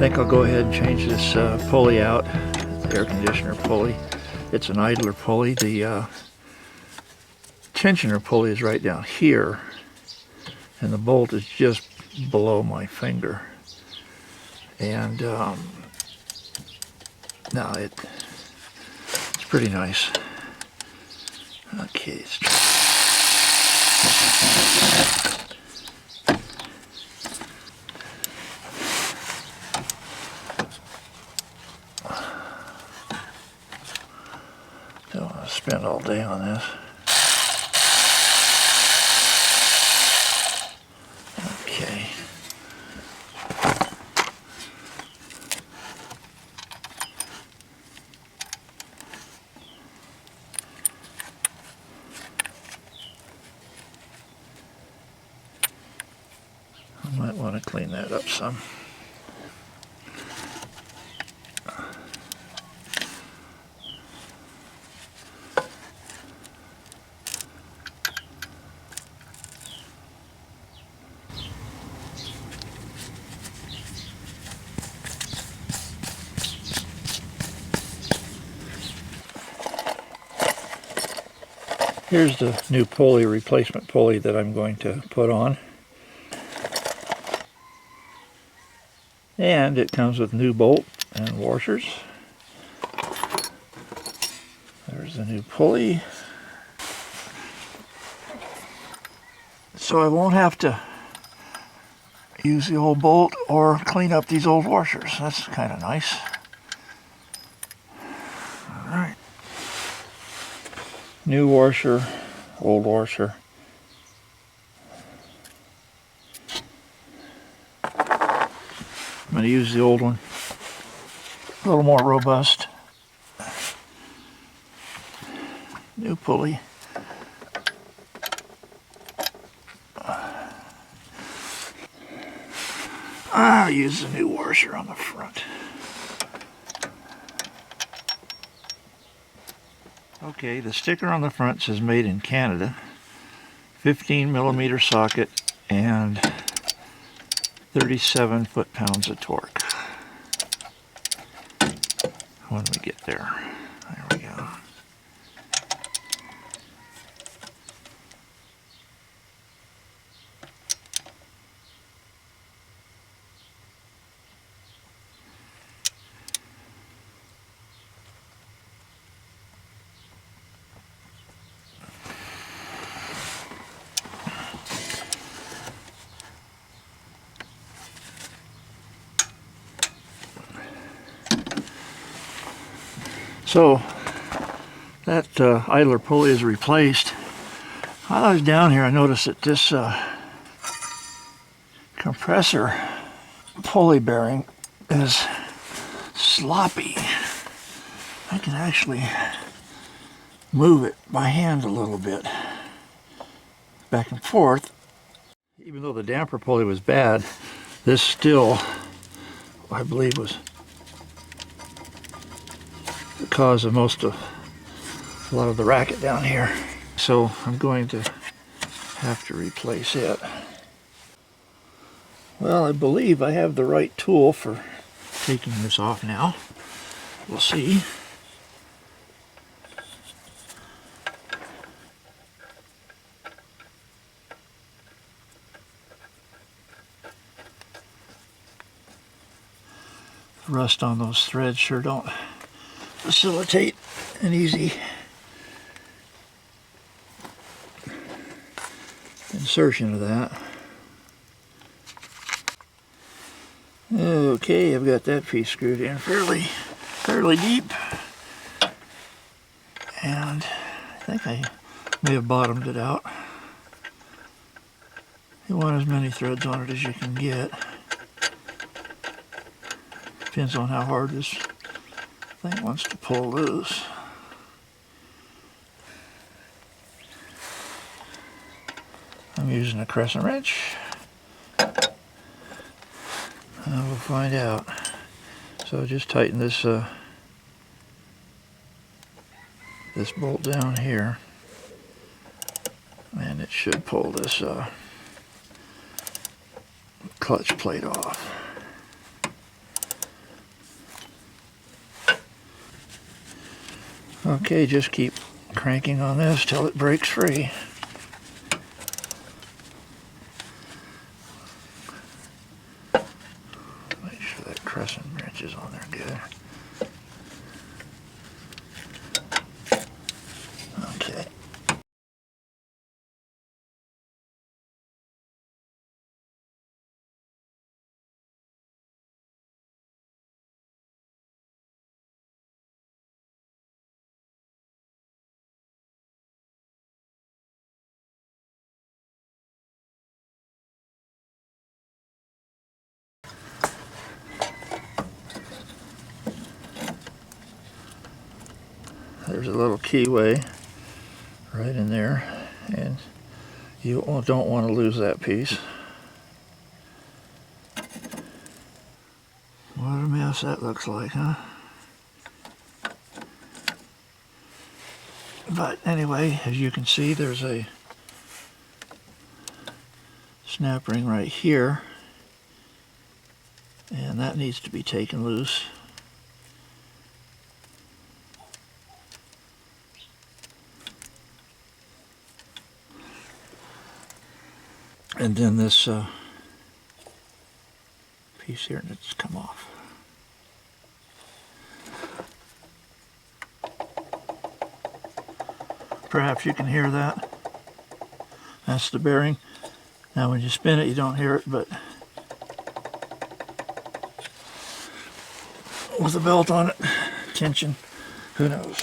think I'll go ahead and change this pulley out, the air conditioner pulley. It's an idler pulley. The tensioner pulley is right down here, and the bolt is just below my finger. And no, it's pretty nice. Okay, let's try. Don't want to spend all day on this. Okay. I might want to clean that up some. Here's the new pulley, replacement pulley that I'm going to put on. And it comes with new bolt and washers. There's the new pulley. So I won't have to use the old bolt or clean up these old washers. That's kind of nice. All right. New washer, old washer. I'm going to use the old one, a little more robust. New pulley. I'll use the new washer on the front. Okay, the sticker on the front says made in Canada. 15mm socket and 37 foot-pounds of torque. When we get there. There we go. So that idler pulley is replaced. While I was down here, I noticed that this compressor pulley bearing is sloppy. I can actually move it by hand a little bit, back and forth. Even though the damper pulley was bad, this still, I believe, was the cause of a lot of the racket down here. So I'm going to have to replace it. Well, I believe I have the right tool for taking this off now. We'll see. Rust on those threads sure don't facilitate an easy insertion of that. Okay, I've got that piece screwed in fairly deep, and I think I may have bottomed it out. You want as many threads on it as you can get. Depends on how hard this thing wants to pull loose. I'm using a crescent wrench. We'll find out. So just tighten this this bolt down here, and it should pull this clutch plate off. Okay, just keep cranking on this till it breaks free. Make sure that crescent wrench is on there good. Okay. There's a little keyway right in there, and you don't want to lose that piece. What a mess that looks like, huh? But anyway, as you can see, there's a snap ring right here, and that needs to be taken loose. And then this piece here needs to come off. Perhaps you can hear that. That's the bearing. Now when you spin it, you don't hear it, but with a belt on it, tension, who knows?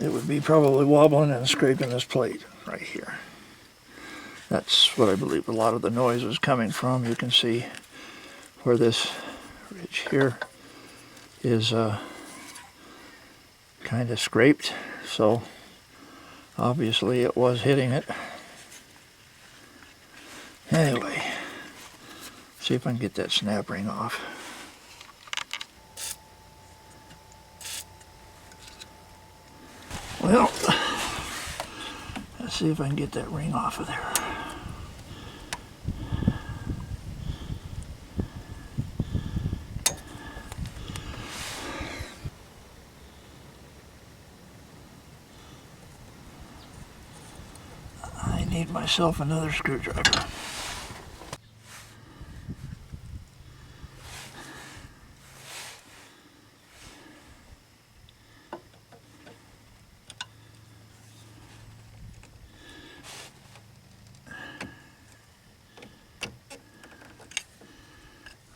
It would be probably wobbling and scraping this plate right here. That's what I believe a lot of the noise is coming from. You can see where this ridge here is kind of scraped, so obviously it was hitting it. Anyway, see if I can get that snap ring off. Well, let's see if I can get that ring off of there. I need myself another screwdriver.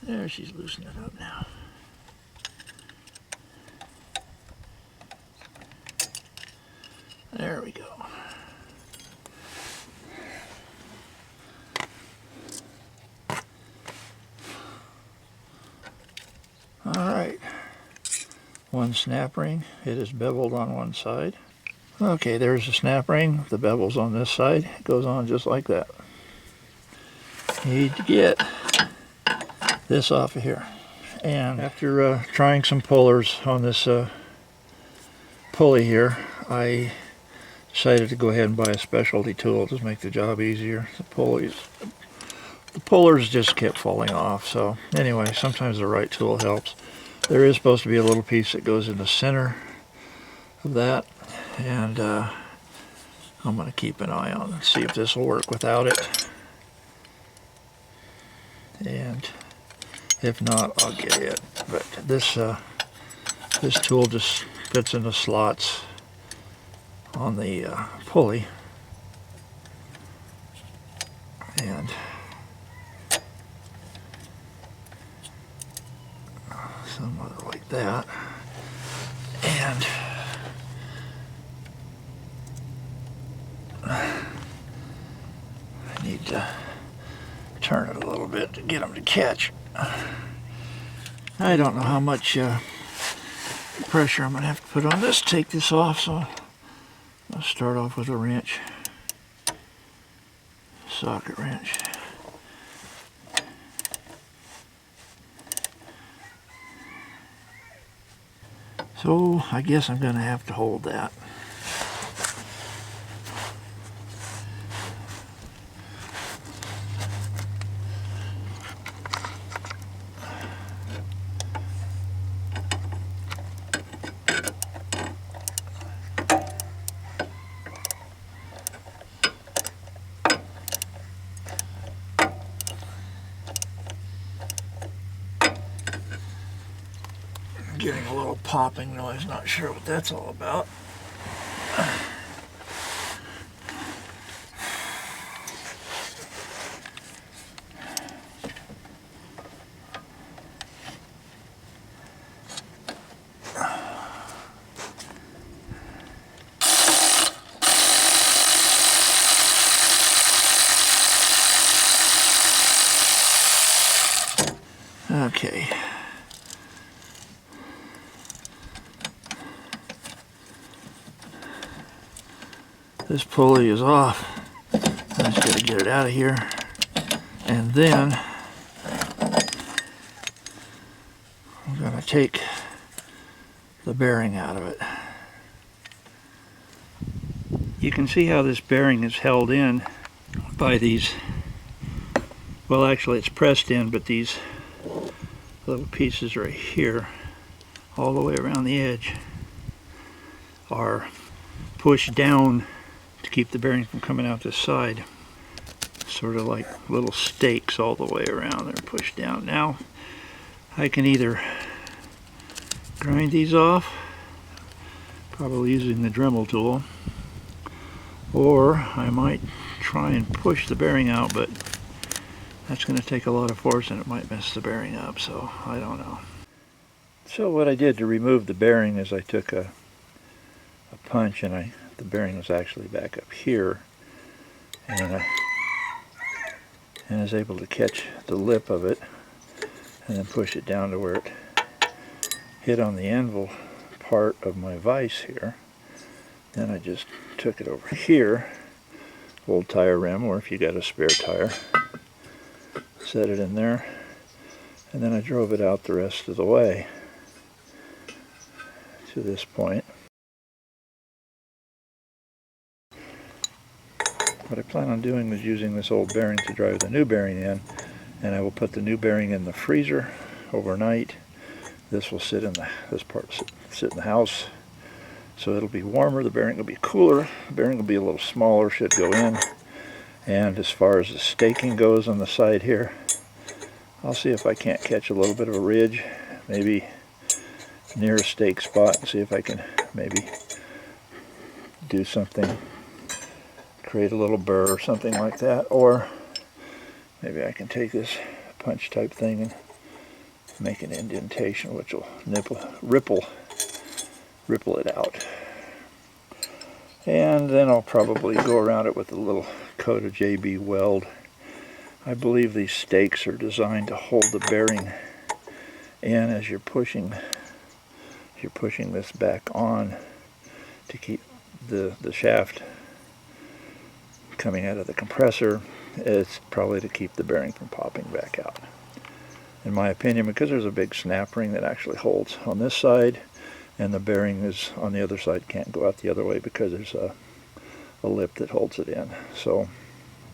There, she's loosening it up now. There we go. All right. One snap ring. It is beveled on one side. Okay, there's the snap ring. The bevel's on this side. It goes on just like that. Need to get this off of here. And after trying some pullers on this pulley here, I decided to go ahead and buy a specialty tool to make the job easier. The pullers just kept falling off. So anyway, sometimes the right tool helps. There is supposed to be a little piece that goes in the center of that, and I'm going to keep an eye on it, see if this will work without it. And if not, I'll get it. But this this tool just fits in the slots on the pulley, and some other like that, and I need to turn it a little bit to get them to catch. I don't know how much pressure I'm going to have to put on this to take this off, so I'll start off with a wrench, socket wrench. So I guess I'm going to have to hold that. getting a little popping noise. Not sure what that's all about. Okay. This pulley is off. I just got to get it out of here. And then I'm going to take the bearing out of it. You can see how this bearing is held in by these, well actually it's pressed in, but these little pieces right here, all the way around the edge, are pushed down to keep the bearing from coming out this side. Sort of like little stakes all the way around. They're pushed down. Now I can either grind these off, probably using the Dremel tool, or I might try and push the bearing out, but that's going to take a lot of force and it might mess the bearing up, so I don't know. So what I did to remove the bearing is I took a punch, and the bearing was actually back up here, and I was able to catch the lip of it and then push it down to where it hit on the anvil part of my vise here. Then I just took it over here, old tire rim, or if you got a spare tire, set it in there, and then I drove it out the rest of the way to this point. What I plan on doing is using this old bearing to drive the new bearing in, and I will put the new bearing in the freezer overnight. This will sit in this part sit in the house, so it'll be warmer. The bearing will be cooler. The bearing will be a little smaller, should go in. And as far as the staking goes on the side here, I'll see if I can't catch a little bit of a ridge, maybe near a stake spot, and see if I can maybe do something, create a little burr or something like that, or maybe I can take this punch type thing and make an indentation which will ripple it out. And then I'll probably go around it with a little coat of JB Weld. I believe these stakes are designed to hold the bearing in as you're pushing this back on to keep the shaft coming out of the compressor. It's probably to keep the bearing from popping back out, in my opinion, because there's a big snap ring that actually holds on this side, and the bearing is on the other side, can't go out the other way because there's a lip that holds it in. So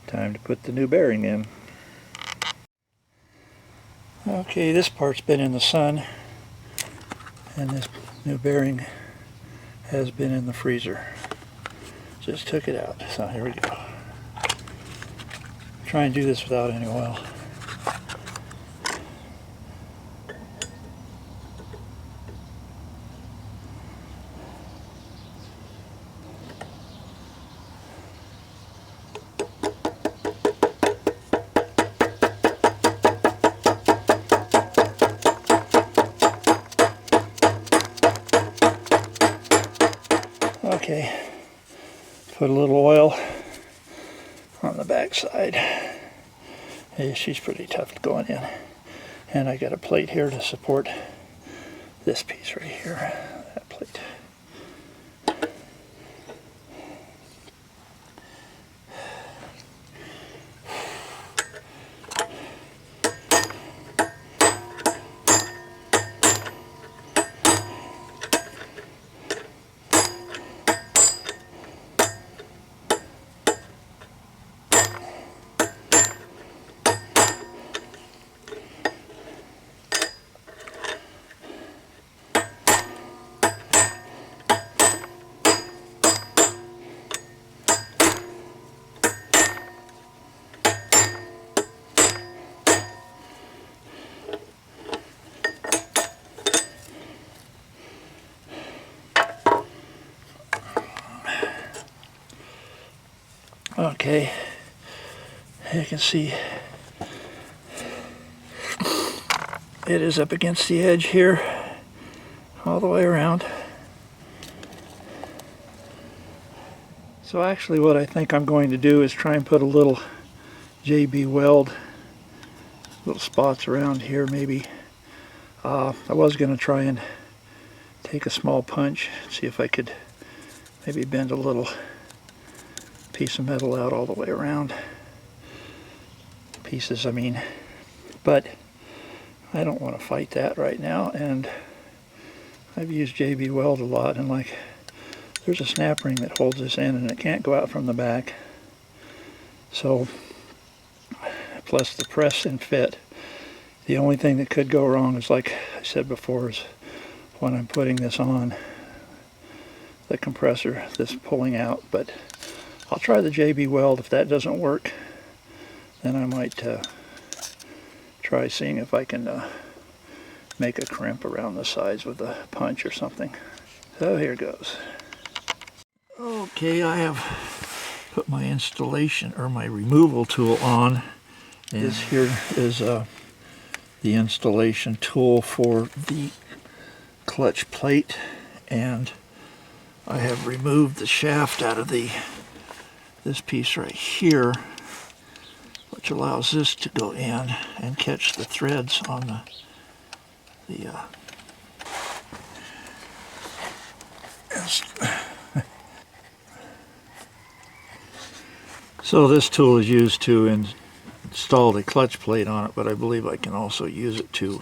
time to put the new bearing in. Okay, this part's been in the sun, and this new bearing has been in the freezer. Just took it out, so here we go. Try and do this without any oil. Okay, put a little oil on the back side. Hey, she's pretty tough going in. And I got a plate here to support this piece right here, that plate. Okay, you can see it is up against the edge here, all the way around. So actually what I think I'm going to do is try and put a little JB weld, little spots around here maybe. I was going to try and take a small punch, see if I could maybe bend a little piece of metal out all the way around. Pieces, I mean. But I don't want to fight that right now, and I've used JB weld a lot, and like there's a snap ring that holds this in and it can't go out from the back. So, plus the press and fit. The only thing that could go wrong is, like I said before, is when I'm putting this on, the compressor, this pulling out. But I'll try the JB weld. If that doesn't work, then I might try seeing if I can make a crimp around the sides with a punch or something. So here goes. Okay, I have put my installation or my removal tool on. And this here is the installation tool for the clutch plate, and I have removed the shaft out of this piece right here, which allows this to go in and catch the threads on the so this tool is used to install the clutch plate on it, but I believe I can also use it to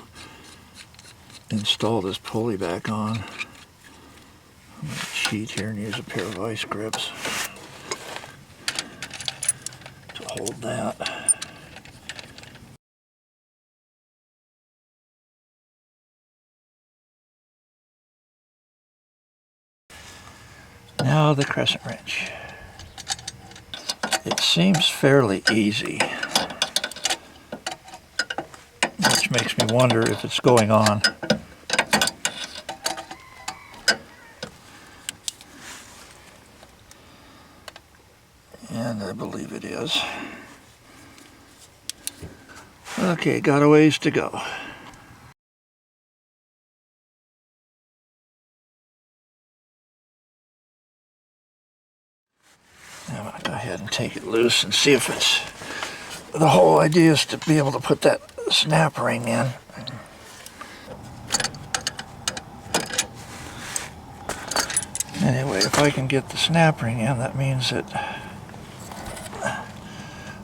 install this pulley back on. I'm going to cheat here and use a pair of vice grips to hold that. Now the crescent wrench. It seems fairly easy, which makes me wonder if it's going on. And I believe it is. Okay, got a ways to go. Now I'm going to go ahead and take it loose and see if it's... The whole idea is to be able to put that snap ring in. Anyway, if I can get the snap ring in, that means that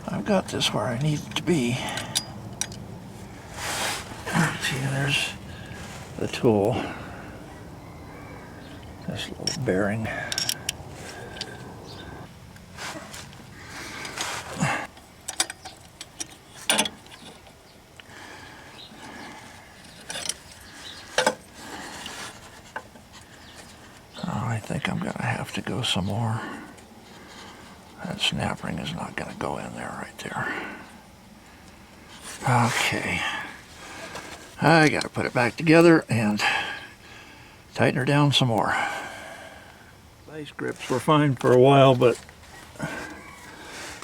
I've got this where I need it to be. See, there's the tool. This little bearing. I think I'm going to have to go some more. That snap ring is not going to go in there right there. Okay. I got to put it back together and tighten her down some more. Vice grips were fine for a while, but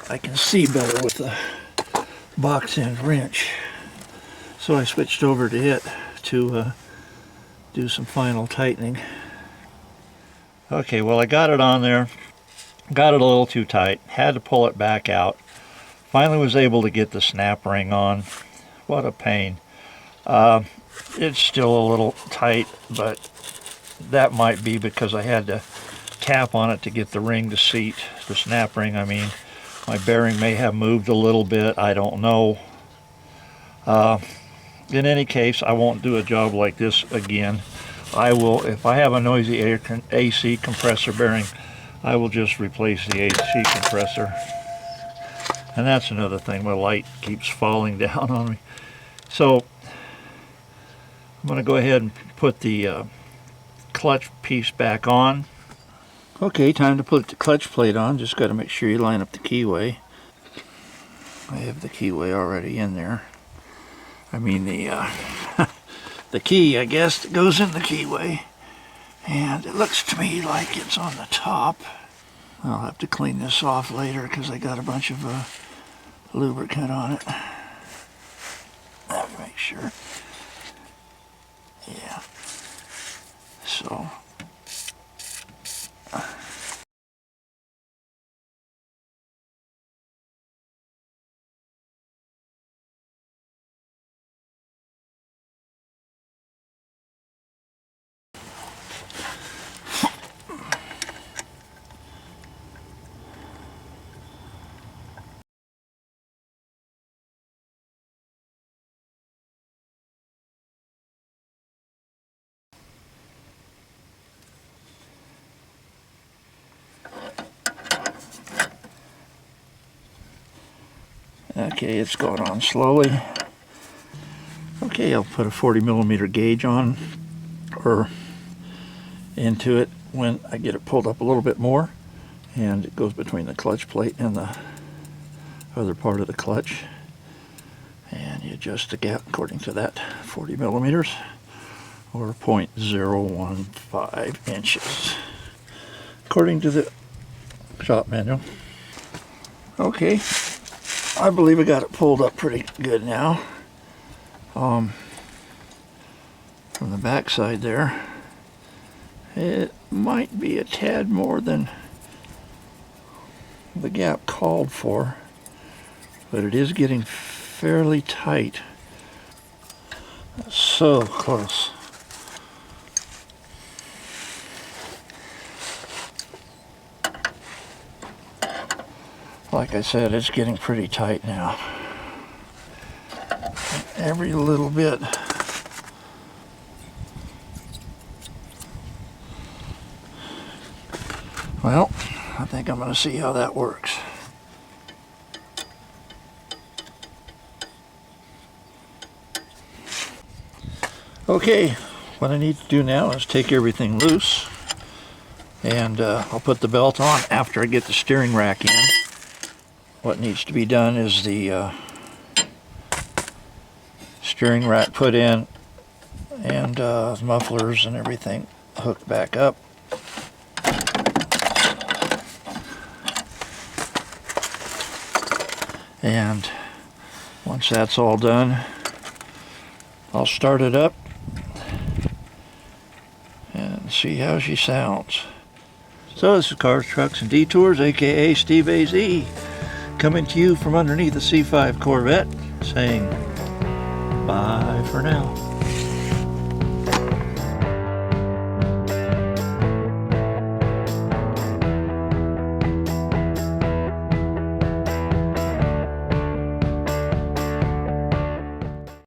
I can see better with the box end wrench. So I switched over to it to do some final tightening. Okay, well I got it on there, got it a little too tight, had to pull it back out. Finally was able to get the snap ring on. What a pain. It's still a little tight, but that might be because I had to tap on it to get the ring to seat, the snap ring I mean. My bearing may have moved a little bit, I don't know. In any case, I won't do a job like this again. I will, if I have a noisy AC compressor bearing, I will just replace the AC compressor. And that's another thing, my light keeps falling down on me. So, I'm going to go ahead and put the clutch piece back on. Okay, time to put the clutch plate on. Just got to make sure you line up the keyway. I have the keyway already in there. I mean the the key, I guess, that goes in the keyway. And it looks to me like it's on the top. I'll have to clean this off later because I got a bunch of lubricant on it. Let me make sure. Yeah. So. Okay, it's going on slowly. Okay, I'll put a 40mm gauge on, or into it when I get it pulled up a little bit more, and it goes between the clutch plate and the other part of the clutch, and you adjust the gap according to that 40mm, or 0.015 inches according to the shop manual. Okay, I believe I got it pulled up pretty good now. From the back side there, it might be a tad more than the gap called for, but it is getting fairly tight. So close. Like I said, it's getting pretty tight now. Every little bit. Well, I think I'm going to see how that works. Okay, what I need to do now is take everything loose, and I'll put the belt on after I get the steering rack in. What needs to be done is the steering rack put in, and mufflers and everything hooked back up. And once that's all done, I'll start it up and see how she sounds. So this is Cars, Trucks, and Detours, aka Steve AZ, coming to you from underneath the C5 Corvette, saying bye for now.